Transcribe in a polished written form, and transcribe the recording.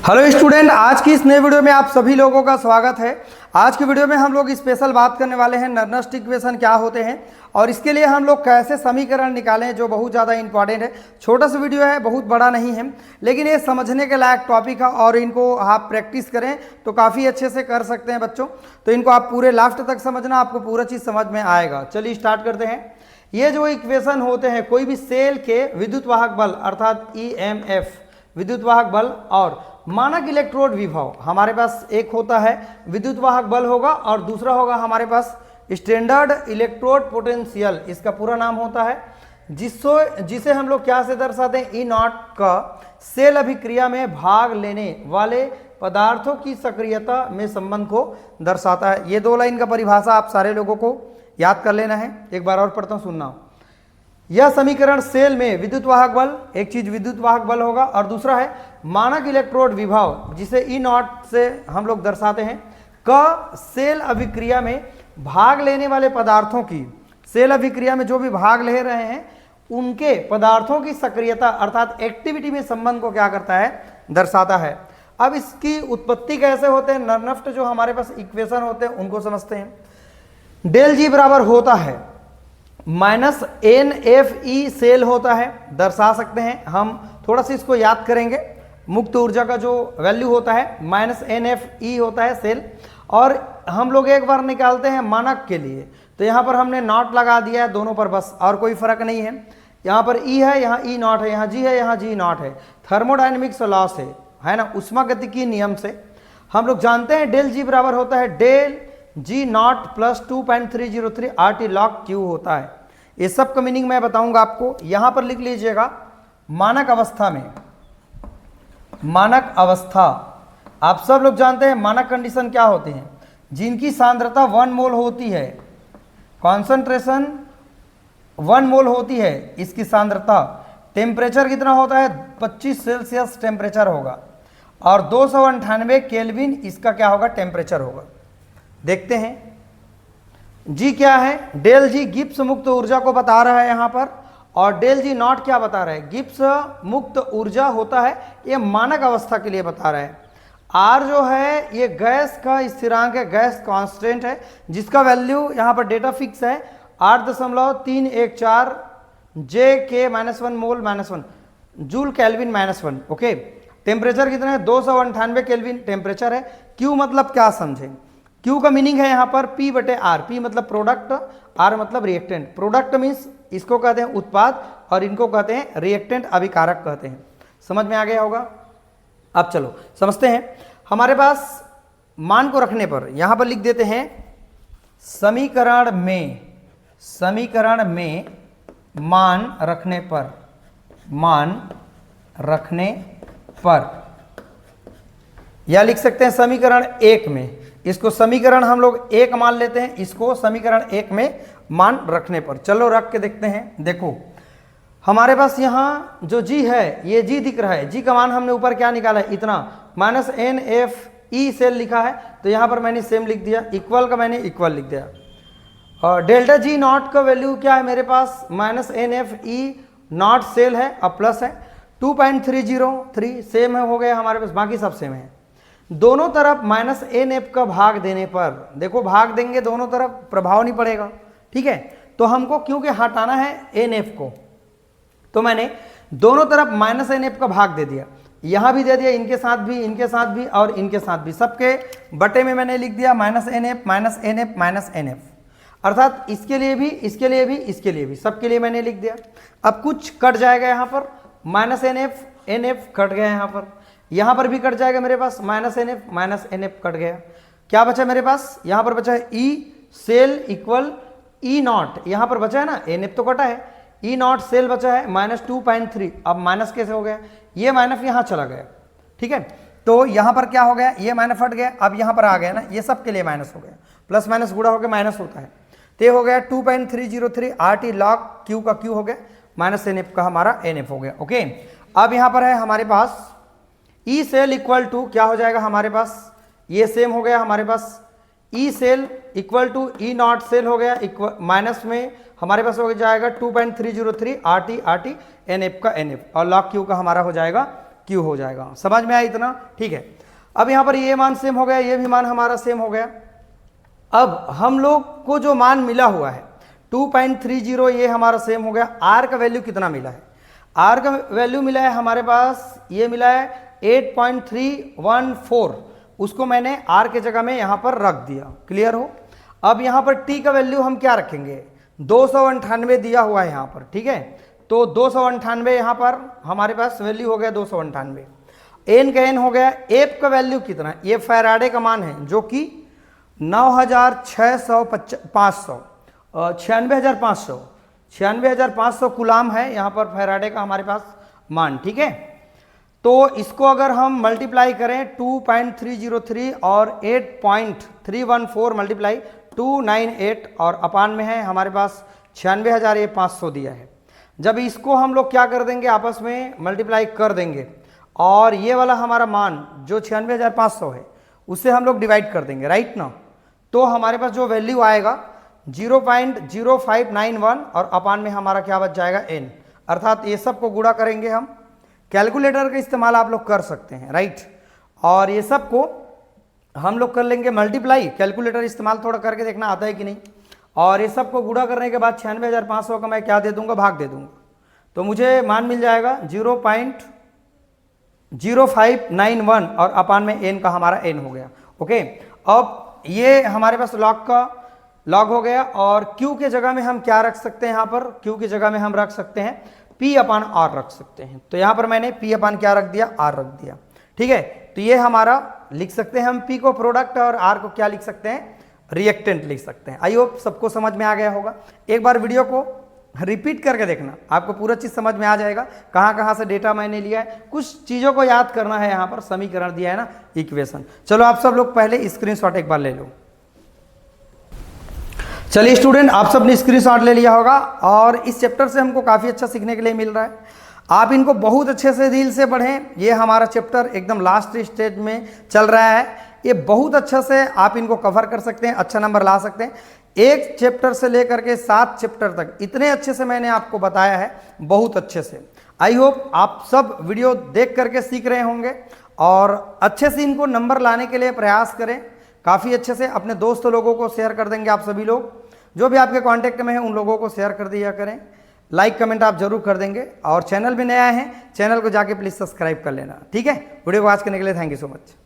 Hello student, आज की इस नए वीडियो में आप सभी लोगों का स्वागत है। आज की वीडियो में हम लोग स्पेशल बात करने वाले हैं नर्नस्ट इक्वेशन क्या होते हैं और इसके लिए हम लोग कैसे समीकरण निकालें, जो बहुत ज़्यादा इंपॉर्टेंट है। छोटा सा वीडियो है, बहुत बड़ा नहीं है, लेकिन ये समझने के लायक टॉपिक है और इनको आप प्रैक्टिस करें तो काफ़ी अच्छे से कर सकते हैं बच्चों। तो इनको आप पूरे लास्ट तक समझना, आपको पूरा चीज़ समझ में आएगा। चलिए स्टार्ट करते हैं। ये जो इक्वेशन होते हैं, कोई भी सेल के विद्युत वाहक बल अर्थात EMF विद्युत वाहक बल और मानक इलेक्ट्रोड विभव, हमारे पास एक होता है विद्युत वाहक बल होगा और दूसरा होगा हमारे पास स्टैंडर्ड इलेक्ट्रोड पोटेंशियल, इसका पूरा नाम होता है, जिसे हम लोग क्या से दर्शाते हैं, E0 का सेल अभिक्रिया में भाग लेने वाले पदार्थों की सक्रियता में संबंध को दर्शाता है। ये दो लाइन का परिभाषा आप सारे लोगों को याद कर लेना है। एक बार और पढ़ता हूँ, सुनना। यह समीकरण सेल में विद्युत वाहक बल, एक चीज विद्युत वाहक बल होगा और दूसरा है मानक इलेक्ट्रोड विभव, जिसे E0 से हम लोग दर्शाते हैं, का सेल अभिक्रिया में भाग लेने वाले पदार्थों की, सेल अभिक्रिया में जो भी भाग ले रहे हैं उनके पदार्थों की सक्रियता अर्थात एक्टिविटी में संबंध को क्या करता है, दर्शाता है। अब इसकी उत्पत्ति कैसे होते हैं, नर्नस्ट जो हमारे पास इक्वेशन होते हैं उनको समझते हैं। डेल जी बराबर होता है -NFE सेल होता है, दर्शा सकते हैं हम, थोड़ा सा इसको याद करेंगे। मुक्त ऊर्जा का जो वैल्यू होता है -NFE होता है सेल, और हम लोग एक बार निकालते हैं मानक के लिए, तो यहाँ पर हमने नॉट लगा दिया है दोनों पर बस, और कोई फर्क नहीं है। यहाँ पर E है, यहाँ E0 है, यहाँ G है, यहाँ G0 है। थर्मोडायनेमिक्स लॉ से है ना, उष्मागतिकीय नियम से हम लोग जानते हैं डेल जी बराबर होता है del G0 plus 2.303 RT log Q होता है। ये सब का मीनिंग मैं बताऊंगा आपको। यहां पर लिख लीजिएगा, मानक अवस्था में, मानक अवस्था, आप सब लोग जानते हैं मानक कंडीशन क्या होती है, जिनकी सांद्रता 1 मोल होती है, कॉन्सेंट्रेशन 1 मोल होती है, इसकी सांद्रता, टेम्परेचर कितना होता है, 25 सेल्सियस टेम्परेचर होगा, और 298 केल्विन इसका क्या होगा, टेम्परेचर होगा। देखते हैं जी क्या है, डेल जी गिब्स मुक्त ऊर्जा को बता रहा है यहां पर, और डेल जी नॉट क्या बता रहा है, गिब्स मुक्त ऊर्जा होता है, ये मानक अवस्था के लिए बता रहा है। आर जो है ये गैस का स्थिरांक है, गैस कांस्टेंट है, जिसका वैल्यू यहां पर डेटा फिक्स है 8.314 JK-1 मोल -1 जूल केल्विन -1। ओके, टेम्परेचर कितना है, 298 केल्विन टेम्परेचर है। क्यू मतलब क्या समझे, क्यू का मीनिंग है यहाँ पर P/R, P मतलब प्रोडक्ट, R मतलब रिएक्टेंट। प्रोडक्ट मीन्स इसको कहते हैं उत्पाद और इनको कहते हैं रिएक्टेंट, अभिकारक कहते हैं। समझ में आ गया होगा। अब चलो समझते हैं। हमारे पास मान को रखने पर यहाँ पर लिख देते हैं समीकरण में मान रखने पर, या लिख सकते हैं समीकरण 1 में, इसको समीकरण हम लोग 1 मान लेते हैं, इसको समीकरण 1 में मान रखने पर। चलो रख के देखते हैं। देखो हमारे पास यहाँ जो G है, ये G दिख रहा है, G का मान हमने ऊपर क्या निकाला है, इतना, -NFE सेल लिखा है, तो यहाँ पर मैंने सेम लिख दिया, इक्वल का मैंने इक्वल लिख दिया, और डेल्टा G0 का वैल्यू क्या है मेरे पास, -NFE0 सेल है और प्लस है 2.303 सेम है, हो गया हमारे पास, बाकी सब सेम है। दोनों तरफ -NF का भाग देने पर, देखो भाग देंगे दोनों तरफ, प्रभाव नहीं पड़ेगा, ठीक है। तो हमको क्योंकि हटाना है NF को, तो मैंने दोनों तरफ -NF का भाग दे दिया, यहां भी दे दिया, इनके साथ भी, इनके साथ भी और इनके साथ भी, सबके बटे में मैंने लिख दिया -NF, अर्थात इसके लिए भी, इसके लिए भी, इसके लिए भी, सबके लिए मैंने लिख दिया। अब कुछ कट जाएगा यहाँ पर, -NF कट गया, यहाँ पर भी कट जाएगा मेरे पास, -NF कट गया। क्या बचा मेरे पास, यहाँ पर बचा है E सेल इक्वल E0, यहाँ पर बचा है ना, NF तो कटा है, E0 सेल बचा है -2.3, अब माइनस कैसे हो गया, ये माइनस यहाँ चला गया, ठीक है। तो यहाँ पर क्या हो गया, ये माइनस हट गया, अब यहाँ पर आ गया ना, ये सब के लिए माइनस हो गया, प्लस माइनस गुणा हो गया माइनस होता है, तो ये हो गया 2.303 RT log Q का Q हो गया, -NF का हमारा NF हो गया। ओके, अब यहाँ पर है हमारे पास E सेल इक्वल टू क्या हो जाएगा हमारे पास, ये सेम हो गया हमारे पास, E cell equal to E0 cell हो गया, माइनस में हमारे पास हो जाएगा 2.303 RT NF का NF, और log Q का हमारा हो जाएगा Q हो जाएगा। समझ में आया इतना? ठीक है। अब यहाँ पर ये मान सेम हो गया, ये भी मान हमारा सेम हो गया। अब हम लोग को जो मान मिला हुआ है 2.30, ये हमारा सेम हो गया। R का वैल्यू कितना मिला है? R का वैल्यू मिला है हमारे पास, ये मिला है 8.314। उसको मैंने R के जगह में यहाँ पर रख दिया। क्लियर हो? अब यहाँ पर T का वैल्यू हम क्या रखेंगे? 298 दिया हुआ है यहाँ पर, ठीक है। तो 298 यहाँ पर हमारे पास वैल्यू हो गया 298। एन का एन हो गया। एफ का वैल्यू कितना? ये फैराडे का मान है जो कि 96,500 कुलाम है यहाँ पर फैराडे का हमारे पास मान, ठीक है। तो इसको अगर हम मल्टीप्लाई करें 2.303 और 8.314 मल्टीप्लाई 298 और अपान में है हमारे पास 96,500 दिया है। जब इसको हम लोग क्या कर देंगे, आपस में मल्टीप्लाई कर देंगे और ये वाला हमारा मान जो 96,500 है उससे हम लोग डिवाइड कर देंगे, राइट ना। तो हमारे पास जो वैल्यू आएगा 0.0591 और अपान में हमारा क्या बच जाएगा? n। अर्थात ये सब को गुणा करेंगे हम। कैलकुलेटर का इस्तेमाल आप लोग कर सकते हैं, राइट। और ये सब को हम लोग कर लेंगे मल्टीप्लाई। कैलकुलेटर इस्तेमाल थोड़ा करके देखना आता है कि नहीं। और ये सब को गुणा करने के बाद 96,500 का मैं क्या दे दूंगा? भाग दे दूंगा। तो मुझे मान मिल जाएगा 0.0591 और अपान में n का हमारा n हो गया। ओके, अब ये हमारे पास लॉग का लॉग हो गया। और Q के जगह में हम क्या रख सकते हैं? यहाँ पर Q की जगह में हम रख सकते हैं P अपान R रख सकते हैं। तो यहाँ पर मैंने P अपान क्या रख दिया? R रख दिया, ठीक है। तो ये हमारा लिख सकते हैं हम P को प्रोडक्ट और R को क्या लिख सकते हैं? रिएक्टेंट लिख सकते हैं। आई होप सबको समझ में आ गया होगा। एक बार वीडियो को रिपीट करके देखना, आपको पूरा चीज समझ में आ जाएगा कहाँ कहाँ से डेटा मैंने लिया है। कुछ चीजों को याद करना है। यहाँ पर समीकरण दिया है ना, इक्वेशन। चलो आप सब लोग पहले स्क्रीनशॉट एक बार ले लो। चलिए स्टूडेंट, आप सब ने स्क्रीनशॉट ले लिया होगा और इस चैप्टर से हमको काफ़ी अच्छा सीखने के लिए मिल रहा है। आप इनको बहुत अच्छे से दिल से पढ़ें। ये हमारा चैप्टर एकदम लास्ट स्टेज में चल रहा है। ये बहुत अच्छा से आप इनको कवर कर सकते हैं, अच्छा नंबर ला सकते हैं। एक चैप्टर से लेकर के 7 चैप्टर तक इतने अच्छे से मैंने आपको बताया है, बहुत अच्छे से। आई होप आप सब वीडियो देख करके सीख रहे होंगे और अच्छे से इनको नंबर लाने के लिए प्रयास करें। काफ़ी अच्छे से अपने दोस्त लोगों को शेयर कर देंगे। आप सभी लोग जो भी आपके कांटेक्ट में हैं उन लोगों को शेयर कर दिया करें। लाइक कमेंट आप जरूर कर देंगे और चैनल भी नया है, चैनल को जाके प्लीज़ सब्सक्राइब कर लेना, ठीक है। वीडियो को वॉच करने के लिए थैंक यू सो मच।